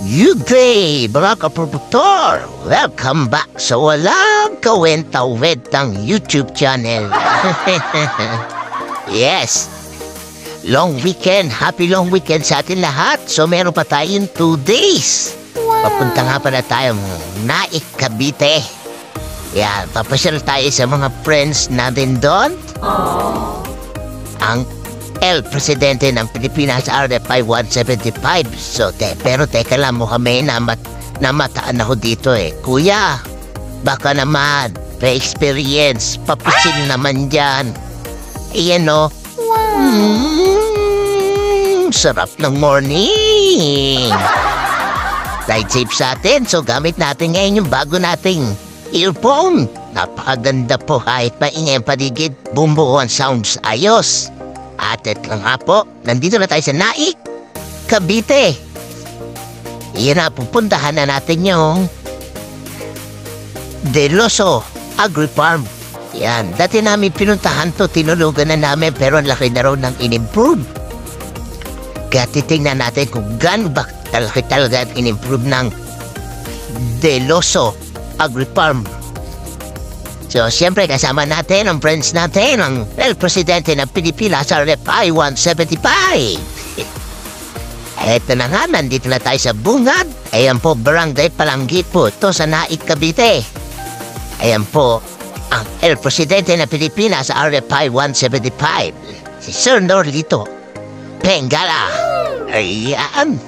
Good day, mga kaproduktor! Welcome back sa Walang Kawenta-Wentang YouTube channel. Yes, long weekend. Happy long weekend sa atin lahat. So meron pa tayong 2 days. Papunta nga pala tayong Naik, Cavite. Yan, papasyal tayo sa mga friends natin doon. Ang El Presidente ng Pilipinas, RFI 175. So, pero teka lang mo kami, namataan ako dito eh. Kuya, baka naman, pa-experience, papisil naman dyan. Iyan o. Sarap ng morning. Ride safe sa atin, so gamit natin ngayon yung bago nating earphone. Napakaganda po kahit maingay ang paligid. Bumbuo ang sounds ayos. At lang nga po, nandito na tayo sa Naik, Cavite. Iyan na, pupuntahan na natin yung Deloso Agri-Farm. Yan, dati namin pinuntahan to, tinulugan na namin, pero ang laki na raw ng in-improve. Kaya titingnan natin kung gaano ba talaga in-improve ng Deloso Agri-Farm. So, siyempre, kasama natin ang friends natin, ang El Presidente ng Pilipinas, RFI 175. Eto na nga, nandito na tayo sa bungad. Ayan po, Barangay Palanggit po, ito sa Naik, Cavite. Ayan po, ang El Presidente ng Pilipinas, RFI 175. Si Sir Norlito Pengala. Ayan,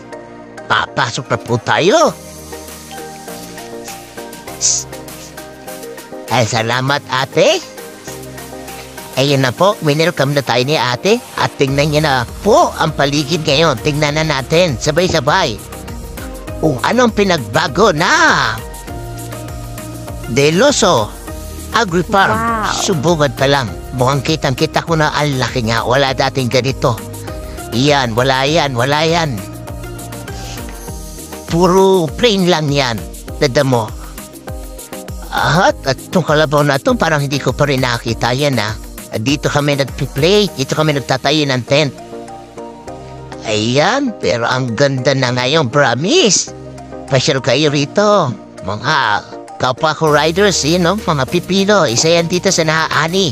papasok na po tayo. Ay, salamat ate. Ayun na po, winelcome na tayo ni ate. At tingnan niya na po ang paligid ngayon. Tingnan na natin, sabay-sabay. Kung anong pinagbago na Deloso Agri-Farm. Wow. Subukan pa lang. Mukhang kitang-kita ko na ang laki nga. Wala dating ganito. Yan, wala yan. Puro plain lang yan. Dadamo. At itong kalabaw na ito, parang hindi ko pa rin nakita yan ha. Dito kami nagpiplay, dito kami nagtatayo ng tent. Ayan, pero ang ganda na ngayon, promise. Pasyal kayo rito. Mga kapwa ko riders, mga pipino. Isa yan dito sa Nahaani,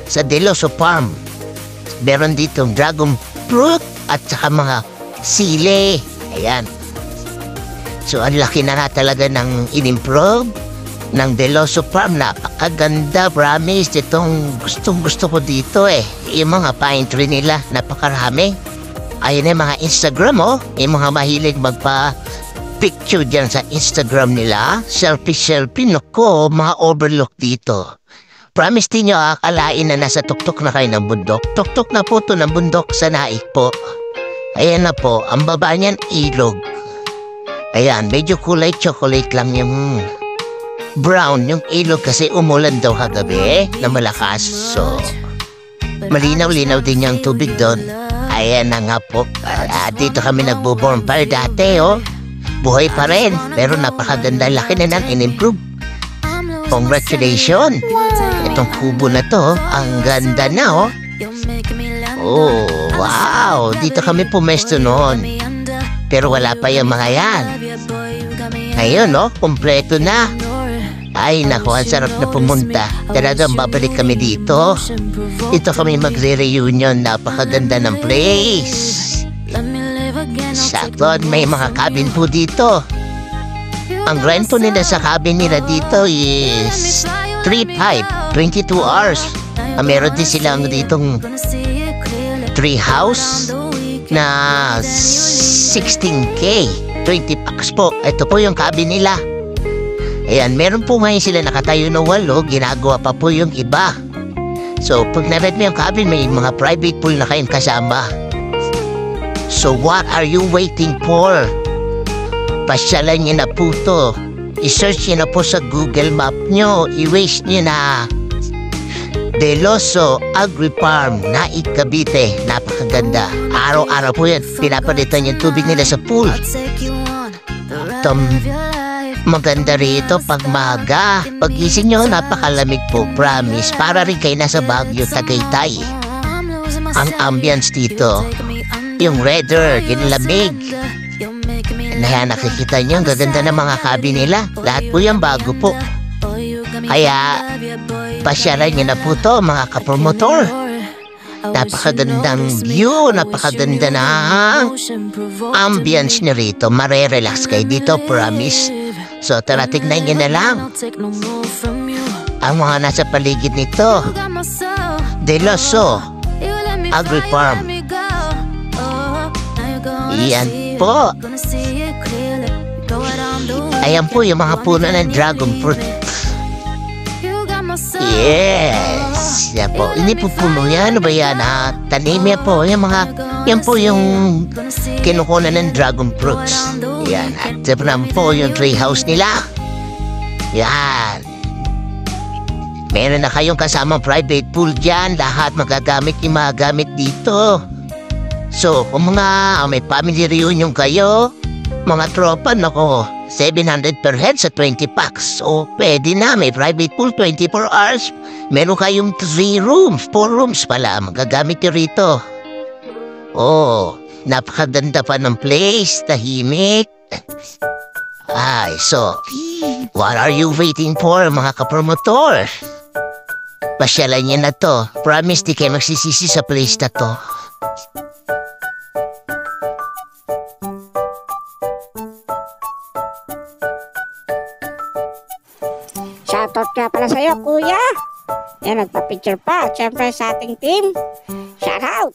sa Deloso Farm. Meron ditong dragon fruit at saka mga sili. Ayan. So, ang laki na talaga ng in-improve ng Deloso Farm. Napakaganda, promise. Itong gustong-gusto ko dito eh. Yung mga pine tree nila, napakarami. Ayun yung mga Instagram yung mga mahilig magpa-picture dyan sa Instagram nila. Selfie. Naku, mga overlook dito. Promise din nyo, akalain na nasa tuktok na kayo ng bundok. Tuktok na po ito ng bundok sa Naik po. Ayan na po, ang baba niyan ilog. Ayan, medyo kulay chocolate lang yung brown yung ilog kasi umulan daw kagabi na malakas. So, malinaw-linaw din yung tubig doon. Ayan na nga po. Dito kami nagbo-bonfire dati, Buhay pa rin. Pero napakaganda, laki na nang in-improve. Congratulations! Itong kubo na to, ang ganda na, Oh, wow! Dito kami pumesto noon. Pero wala pa yung mga yan. Ngayon, kompleto na. Ay, naku, ang sarap na pumunta. Talagang babalik kami dito. Ito kami magre-reunion. Napakaganda ng place. Sakto, may mga cabin po dito. Ang rento nila sa cabin nila dito is 3,500, 22 hours. Meron din silang ditong tree house na 16K, 20 bucks po. Ito po yung cabin nila. Ayan, meron po ngayon sila nakatayo na 8, ginagawa pa po yung iba. So, pag na-rent mo yung cabin, may mga private pool na kayong kasama. So, what are you waiting for? Pasyalan nyo na po to. I-search nyo na po sa Google Map nyo. I-waste nyo na Deloso Agri-Farm, Naik, Cavite. Napakaganda. Araw-araw po yan. Pinapalitan yung tubig nila sa pool. Maganda rito pag maga. Pag-gising nyo, napakalamig po, promise. Para rin kayo nasa Baguio, Tagaytay. Ang ambience dito, yung weather, ginlamig. Nakikita niyo, ang gaganda ng mga cabin nila. Lahat po yan bago po. Kaya, pasyaran niyo na po to, mga kapromotor. Napakagandang view, napakaganda na ambience niyo rito. Marerelax kayo dito, promise. So, tara, tignan niyo na lang ang mga nasa paligid nito. Deloso Agri Farm. Iyan po. Ayan po yung mga puno ng dragon fruit. Yes. Yan po. Hindi po puno yan. Ano ba yan? Tanim yan po. Yan po yung kinukunan ng dragon fruits. Yan. At naman po yung tree house nila. Yan. Meron na kayong kasamang private pool dyan. Lahat magagamit yung mga gamit dito. So, kung may family reunion kayo, mga tropa, nako, 700 per head sa 20 packs. So, pwede na. May private pool 24 hours. Meron kayong 3 rooms, 4 rooms pala. Magagamit nyo rito. Oh, napakaganda pa ng place. Tahimik. Ay, so, what are you waiting for, mga kapromotor? Pasyalan niya na to. Promise, di kayo magsisisi sa place na to. Shoutout nga pala sa'yo, kuya. Yan, nagpa-picture pa. Siyempre sa ating team. Shoutout!